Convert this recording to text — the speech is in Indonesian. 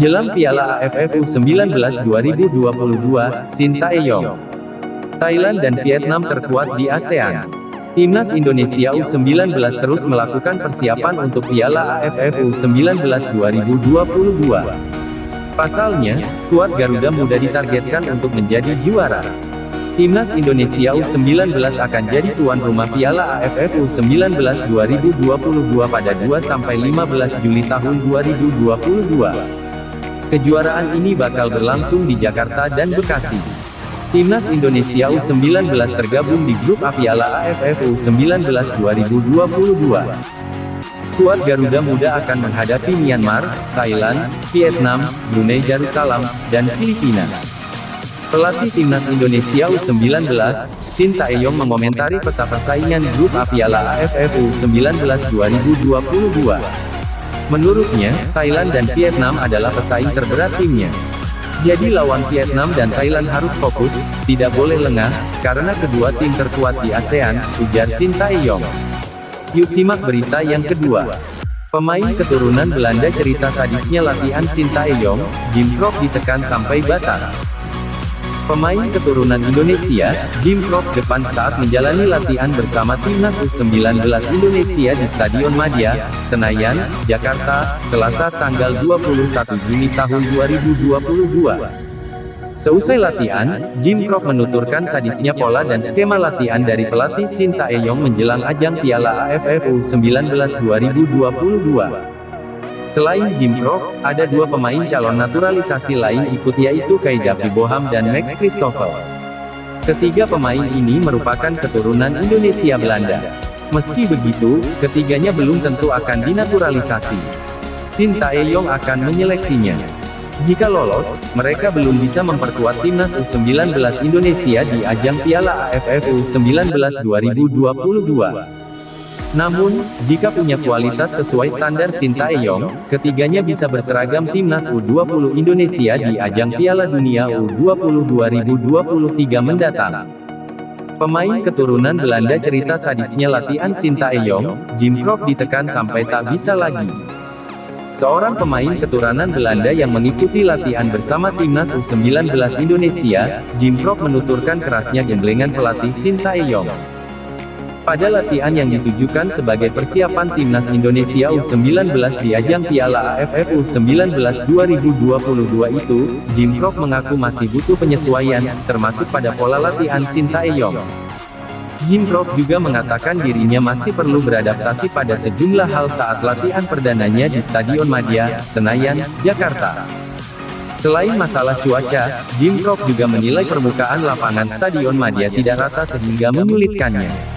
Jelang Piala AFF U19 2022, Sintayong, Thailand dan Vietnam terkuat di ASEAN. Timnas Indonesia U19 terus melakukan persiapan untuk Piala AFF U19 2022. Pasalnya, skuad Garuda Muda ditargetkan untuk menjadi juara. Timnas Indonesia U19 akan jadi tuan rumah Piala AFF U19 2022 pada 2–15 Juli tahun 2022. Kejuaraan ini bakal berlangsung di Jakarta dan Bekasi. Timnas Indonesia U19 tergabung di grup A Piala AFF U19 2022. Skuad Garuda Muda akan menghadapi Myanmar, Thailand, Vietnam, Brunei Darussalam, dan Filipina. Pelatih Timnas Indonesia U19, Sintayong mengomentari peta persaingan grup A Piala AFF U19 2022. Menurutnya, Thailand dan Vietnam adalah pesaing terberat timnya. Jadi lawan Vietnam dan Thailand harus fokus, tidak boleh lengah, karena kedua tim terkuat di ASEAN, ujar Sintayong. Yuk simak berita yang kedua. Pemain keturunan Belanda cerita sadisnya latihan Sintayong, Jim Krop ditekan sampai batas. Pemain keturunan Indonesia, Jim Krop depan saat menjalani latihan bersama Timnas U19 Indonesia di Stadion Madia, Senayan, Jakarta, Selasa tanggal 21 Juni tahun 2022. Seusai latihan, Jim Krop menuturkan sadisnya pola dan skema latihan dari pelatih Sintayong menjelang ajang Piala AFF U19 2022. Selain Jim Krop, ada dua pemain calon naturalisasi lain ikut yaitu Kai Davi Boham dan Max Christoffel. Ketiga pemain ini merupakan keturunan Indonesia Belanda. Meski begitu, ketiganya belum tentu akan dinaturalisasi. Sintayong akan menyeleksinya. Jika lolos, mereka belum bisa memperkuat Timnas U19 Indonesia di ajang Piala AFF U19 2022. Namun, jika punya kualitas sesuai standar Sintayong, ketiganya bisa berseragam Timnas U20 Indonesia di ajang Piala Dunia U20 2023 mendatang. Pemain keturunan Belanda cerita sadisnya latihan Sintayong, Jim Krop ditekan sampai tak bisa lagi. Seorang pemain keturunan Belanda yang mengikuti latihan bersama Timnas U19 Indonesia, Jim Krop menuturkan kerasnya gemblengan pelatih Sintayong. Pada latihan yang ditujukan sebagai persiapan Timnas Indonesia U19 di ajang Piala AFF U19 2022 itu, Jim Krop mengaku masih butuh penyesuaian, termasuk pada pola latihan Sintayong. Jim Krop juga mengatakan dirinya masih perlu beradaptasi pada sejumlah hal saat latihan perdananya di Stadion Madia, Senayan, Jakarta. Selain masalah cuaca, Jim Krop juga menilai permukaan lapangan Stadion Madia tidak rata sehingga menyulitkannya.